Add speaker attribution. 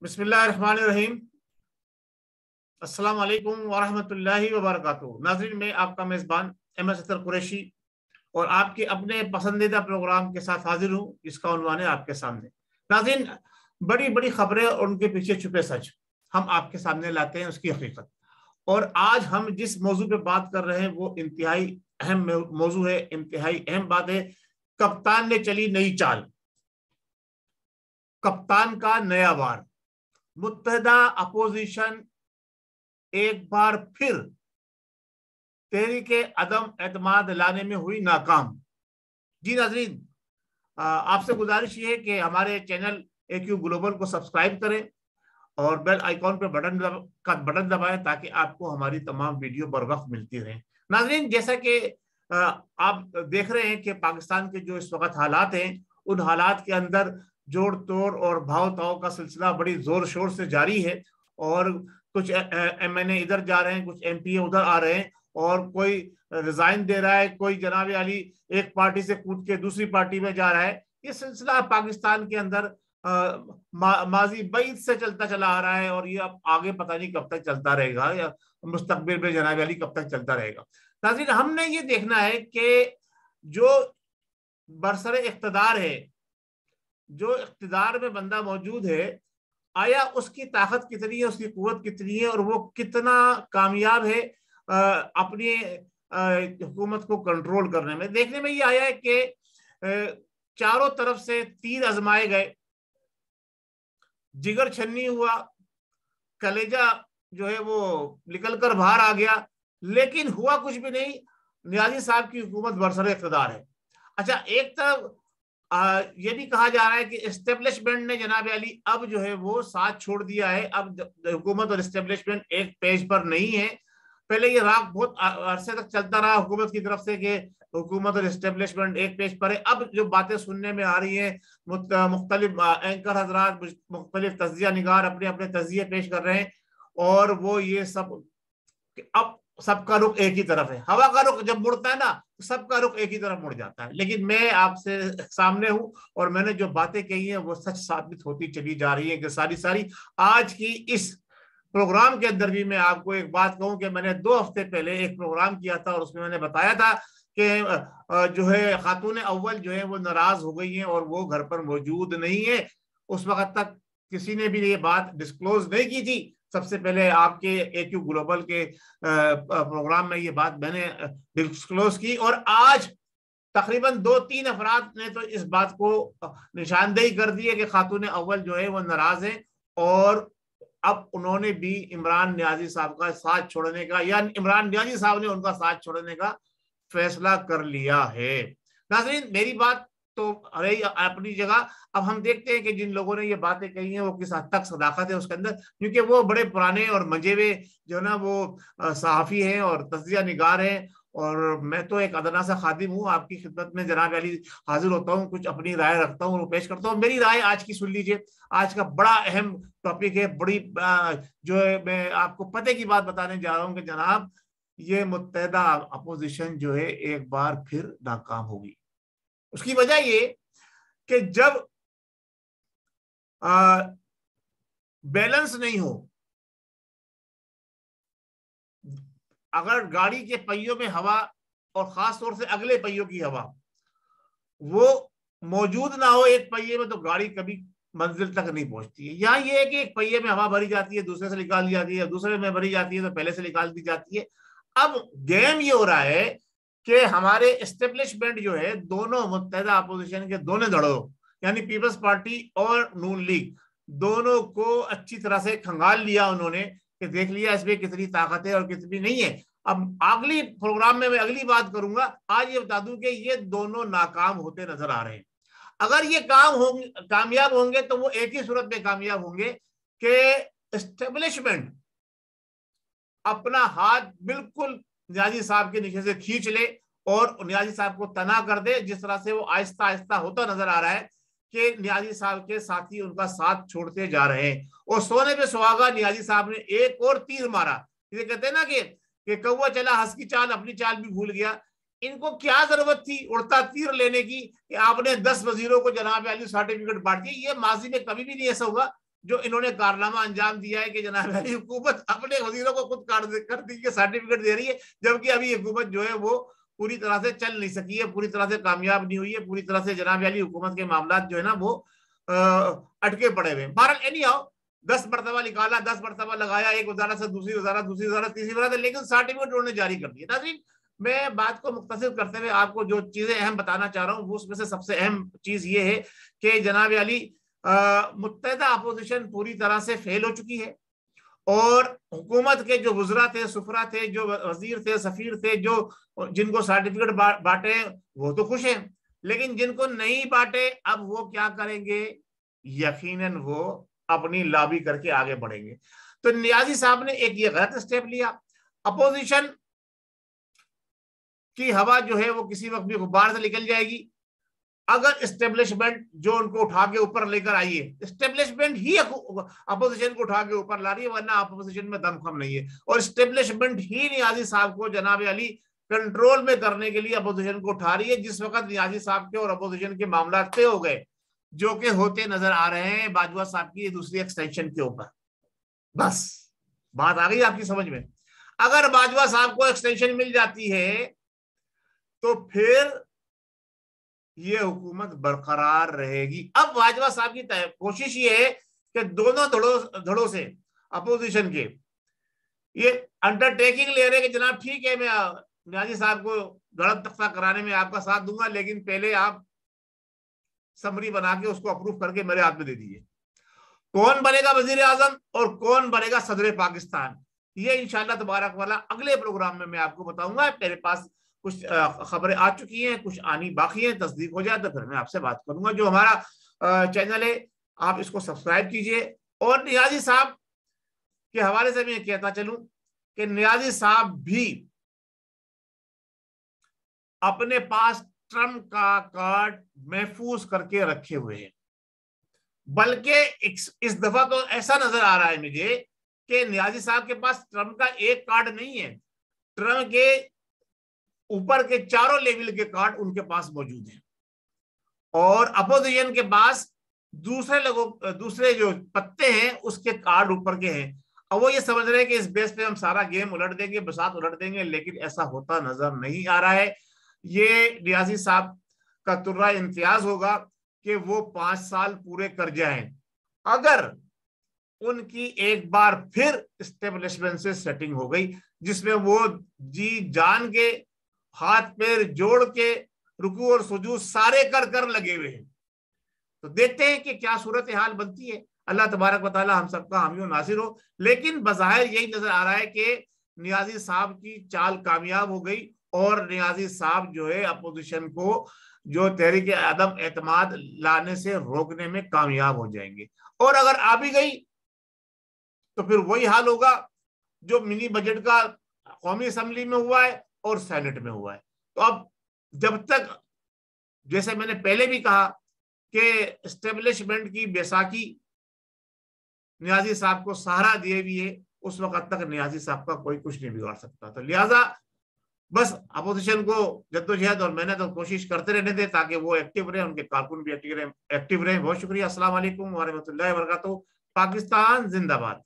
Speaker 1: बिस्मिल्लाहिर्रहमानिर्रहीम। अस्सलाम वालेकुम वरहमतुल्लाहि वबरकातुहू। नाज़रीन, मैं आपका मेज़बान अहमद सत्तर कुरैशी और आपके अपने पसंदीदा प्रोग्राम के साथ हाजिर हूँ, जिसका उन्वान है आपके सामने। नाज़रीन, बड़ी बड़ी खबरें और उनके पीछे छुपे सच हम आपके सामने लाते हैं, उसकी हकीकत। और आज हम जिस मौजू पे बात कर रहे हैं वो इंतहाई अहम मौजू है, इंतहाई अहम बात है। कप्तान ने चली नई चाल, कप्तान का नया वार। मुत्तहदा अपोजिशन एक बार फिर तहरीके अदम एतमाद लाने में हुई नाकाम। जी नाज़रीन, आपसे गुजारिश ये है कि हमारे चैनल AQ ग्लोबल को सब्सक्राइब करें और बेल आइकॉन पर बटन दबाएं ताकि आपको हमारी तमाम वीडियो बर वक्त मिलती रहे। नाज़रीन, जैसा कि आप देख रहे हैं कि पाकिस्तान के जो इस वक्त हालात हैं, उन हालात के अंदर जोड़ तोड़ और भाव ताव का सिलसिला बड़ी जोर शोर से जारी है। और कुछ MNA इधर जा रहे हैं, कुछ MPA उधर आ रहे हैं, और कोई रिजाइन दे रहा है, कोई जनाब अली एक पार्टी से कूद के दूसरी पार्टी में जा रहा है। ये सिलसिला पाकिस्तान के अंदर माजी बैद से चलता चला आ रहा है और ये अब आगे पता नहीं कब तक चलता रहेगा, या मुस्तकबिल में जनाब अली कब तक चलता रहेगा। नाज़रीन, हमने ये देखना है कि जो बरसरे इख्तिदार है, जो इख्तिदार में बंदा मौजूद है, आया उसकी ताकत कितनी है, उसकी कुव्वत कितनी है, और वो कितना कामयाब है अपनी हुकूमत को कंट्रोल करने में। देखने में ये आया है कि चारों तरफ से तीर आजमाए गए, जिगर छन्नी हुआ, कलेजा जो है वो निकल कर बाहर आ गया, लेकिन हुआ कुछ भी नहीं। नियाजी साहब की हुकूमत बरसरे इख्तिदार है। अच्छा, एक तरफ ये भी कहा जा रहा है कि एस्टेब्लिशमेंट ने जनाब अली अब जो है वो साथ छोड़ दिया है। अब हुकूमत और एस्टेब्लिशमेंट एक पेज पर नहीं है। पहले ये राग बहुत अरसे तक चलता रहा हुकूमत की तरफ से कि हुकूमत और एस्टेब्लिशमेंट एक पेज पर है। अब जो बातें सुनने में आ रही हैं, मुख्तलिफ एंकर हजरात, मुख्तलिफ तजिया निगार अपने अपने तजिए पेश कर रहे हैं, और वो ये सब अब सबका रुख एक ही तरफ है। हवा का रुख जब मुड़ता है ना, तो सबका रुख एक ही तरफ मुड़ जाता है। लेकिन मैं आपसे सामने हूं और मैंने जो बातें कही हैं वो सच साबित होती चली जा रही है कि सारी सारी। आज की इस प्रोग्राम के अंदर भी मैं आपको एक बात कहूं कि मैंने 2 हफ्ते पहले एक प्रोग्राम किया था और उसमें मैंने बताया था कि जो है खातून अव्वल जो है वो नाराज हो गई हैं और वो घर पर मौजूद नहीं है। उस वक्त तक किसी ने भी ये बात डिस्क्लोज नहीं की थी। सबसे पहले आपके AQ ग्लोबल के प्रोग्राम में ये बात मैंने डिस्क्लोज की, और आज तकरीबन 2-3 अफराद ने तो इस बात को निशानदेही कर दी है कि खातून अव्वल जो है वो नाराज है, और अब उन्होंने भी इमरान नियाजी साहब का साथ छोड़ने का, या इमरान नियाजी साहब ने उनका साथ छोड़ने का फैसला कर लिया है। नाज़रीन, मेरी बात तो रही अपनी जगह। अब हम देखते हैं कि जिन लोगों ने ये बातें कही हैं वो किस हद तक सदाकत है उसके अंदर, क्योंकि वो बड़े पुराने और मजे हुए जो ना वो सहाफ़ी हैं और तजिया निगार हैं, और मैं तो एक अदना सा खादिम हूँ, आपकी खिदमत में जनाब अली हाजिर होता हूँ, कुछ अपनी राय रखता हूँ, पेश करता हूँ। मेरी राय आज की सुन लीजिए। आज का बड़ा अहम टॉपिक है, बड़ी जो है मैं आपको पते की बात बताने जा रहा हूँ कि जनाब ये मुत्तहदा अपोजिशन जो है एक बार फिर नाकाम होगी। उसकी वजह ये कि जब बैलेंस नहीं हो, अगर गाड़ी के पहियों में हवा और खास तौर से अगले पहियों की हवा वो मौजूद ना हो एक पहिए में, तो गाड़ी कभी मंजिल तक नहीं पहुंचती है। यहाँ ये है कि एक पहिए में हवा भरी जाती है, दूसरे से निकाल दी जाती है, दूसरे में भरी जाती है तो पहले से निकाल दी जाती है। अब गेम ये हो रहा है कि हमारे एस्टेब्लिशमेंट जो है, दोनों मुत्तहदा अपोजिशन के दोनों धड़ों यानी पीपल्स पार्टी और नून लीग, दोनों को अच्छी तरह से खंगाल लिया उन्होंने कि देख लिया इसमें कितनी ताकत है और कितनी नहीं है। अब अगली प्रोग्राम में मैं अगली बात करूंगा। आज ये बता दूं कि ये दोनों नाकाम होते नजर आ रहे हैं। अगर ये कामयाब होंगे तो वो एक ही सूरत में कामयाब होंगे कि एस्टेब्लिशमेंट अपना हाथ बिल्कुल नियाजी साहब के नीचे से खींच ले और नियाजी साहब को तना कर दे, जिस तरह से वो आहिस्ता आहिस्ता होता नजर आ रहा है कि नियाजी साहब के साथी उनका साथ छोड़ते जा रहे हैं। और सोने पे सुहागा नियाजी साहब ने एक और तीर मारा। ये कहते हैं ना कि कौवा चला हंस की चाल, अपनी चाल भी भूल गया। इनको क्या जरूरत थी उड़ता तीर लेने की कि आपने 10 वजीरों को जनाब अली सर्टिफिकेट बांट दिए। ये माजी में कभी भी नहीं ऐसा हुआ। जो इन्होंने कारनामा अंजाम दिया है कि जनाब अली हुकूमत अपने वजीरों को खुद कर दी के सर्टिफिकेट दे रही है, जबकि अभी हुकूमत जो है वो पूरी तरह से चल नहीं सकी है, पूरी तरह से कामयाब नहीं हुई है, पूरी तरह से जनाब अली हुकूमत के मामला जो है ना वो अटके पड़े हुए। बहरहाल एनी हाउ 10 मरतबा निकाला, 10 मरतबा लगाया, एक वजारत से दूसरी वजारत, दूसरी वजारत, तीसरी वजारत, लेकिन सर्टिफिकेट उन्होंने जारी कर दिया। नाज़रीन, मैं बात को मुख्तसर करते हुए आपको जो चीजें अहम बताना चाह रहा हूँ उसमें से सबसे अहम चीज ये है कि जनाब अली मुत्तहिदा अपोजिशन पूरी तरह से फेल हो चुकी है, और हुकूमत के जो वज़रा थे, सुफरा थे, जो वजीर थे, सफीर थे, जो जिनको सर्टिफिकेट बांटे वो तो खुश हैं, लेकिन जिनको नहीं बांटे अब वो क्या करेंगे? यकीनन वो अपनी लॉबी करके आगे बढ़ेंगे। तो नियाजी साहब ने एक ये गलत स्टेप लिया। अपोजिशन की हवा जो है वो किसी वक्त भी गुब्बार से निकल जाएगी अगर इस्टेब्लिशमेंट जो उनको उठा के ऊपर लेकर आई है, इस्टेब्लिशमेंट ही अपोजिशन को उठा के ऊपर ला रही है, वरना अपोजिशन में दमखम नहीं है, और इस्टेब्लिशमेंट ही नियाजी साहब को जनाब अली कंट्रोल में करने के लिए अपोजिशन को उठा रही है। जिस वक्त नियाजी साहब के और अपोजिशन के मामला तय हो गए, जो कि होते नजर आ रहे हैं बाजवा साहब की दूसरी एक्सटेंशन के ऊपर, बस बात आ गई आपकी समझ में। अगर बाजवा साहब को एक्सटेंशन मिल जाती है तो फिर ये हुकूमत बरकरार रहेगी। अब बाजवा साहब की कोशिश ये है कि दोनों धड़ों से अपोजिशन के ये अंडरटेकिंग ले रहे कि जनाब ठीक है, मैं नियाजी साहब को गलत तख्ता कराने में आपका साथ दूंगा, लेकिन पहले आप समरी बना के उसको अप्रूव करके मेरे हाथ में दे दीजिए। कौन बनेगा वजीर आजम और कौन बनेगा सदर पाकिस्तान, ये इंशाअल्लाह तबारक वाला अगले प्रोग्राम में मैं आपको बताऊंगा। मेरे पास कुछ खबरें आ चुकी हैं, कुछ आनी बाकी हैं, तस्दीक हो जाए तो फिर मैं आपसे बात करूंगा। जो हमारा चैनल है आप इसको सब्सक्राइब कीजिए। और नियाजी साहब के हवाले से मैं कहता चलूं कि नियाजी साहब भी अपने पास ट्रम्प का कार्ड महफूज करके रखे हुए हैं, बल्कि इस दफा तो ऐसा नजर आ रहा है मुझे कि नियाजी साहब के पास ट्रम्प का एक कार्ड नहीं है, ट्रम्प के ऊपर के चारों लेवल के कार्ड उनके पास मौजूद हैं, और अपोजिशन के पास दूसरे जो पत्ते हैं उसके कार्ड ऊपर के हैं। अब वो ये समझ रहे हैं कि इस बेस पे हम सारा गेम उलट देंगे, बसात उलट देंगे, लेकिन ऐसा होता नजर नहीं आ रहा है। ये नियाजी साहब का तुर्रा इम्तियाज होगा कि वो 5 साल पूरे कर जाएं अगर उनकी एक बार फिर इस्टेब्लिशमेंट से सेटिंग हो गई, जिसमें वो जी जान के हाथ पैर जोड़ के रुकू और सुजूद सारे कर लगे हुए हैं। तो देखते हैं कि क्या सूरत हाल बनती है। अल्लाह तबारक व तआला हम सबका हामी और नासिर हो। लेकिन बज़ाहिर यही नजर आ रहा है कि नियाजी साहब की चाल कामयाब हो गई, और नियाजी साहब जो है अपोजिशन को जो तहरीक अदम एतमाद लाने से रोकने में कामयाब हो जाएंगे। और अगर आ भी गई तो फिर वही हाल होगा जो मिनी बजट का कौमी असम्बली में हुआ है और सेनेट में हुआ है। तो अब जब तक, जैसे मैंने पहले भी कहा कि एस्टेब्लिशमेंट की बैसाखी नियाजी साहब को सहारा दिए भी है, उस वक्त तक नियाजी साहब का कोई कुछ नहीं बिगाड़ सकता। तो लिहाजा बस अपोजिशन को जद्दोजहद और मेहनत और कोशिश करते रहने दे ताकि वो एक्टिव रहे, उनके कारकुन भी एक्टिव रहे। बहुत शुक्रिया। अस्सलाम वालेकुम व रहमतुल्लाहि व बरकातहू। पाकिस्तान जिंदाबाद।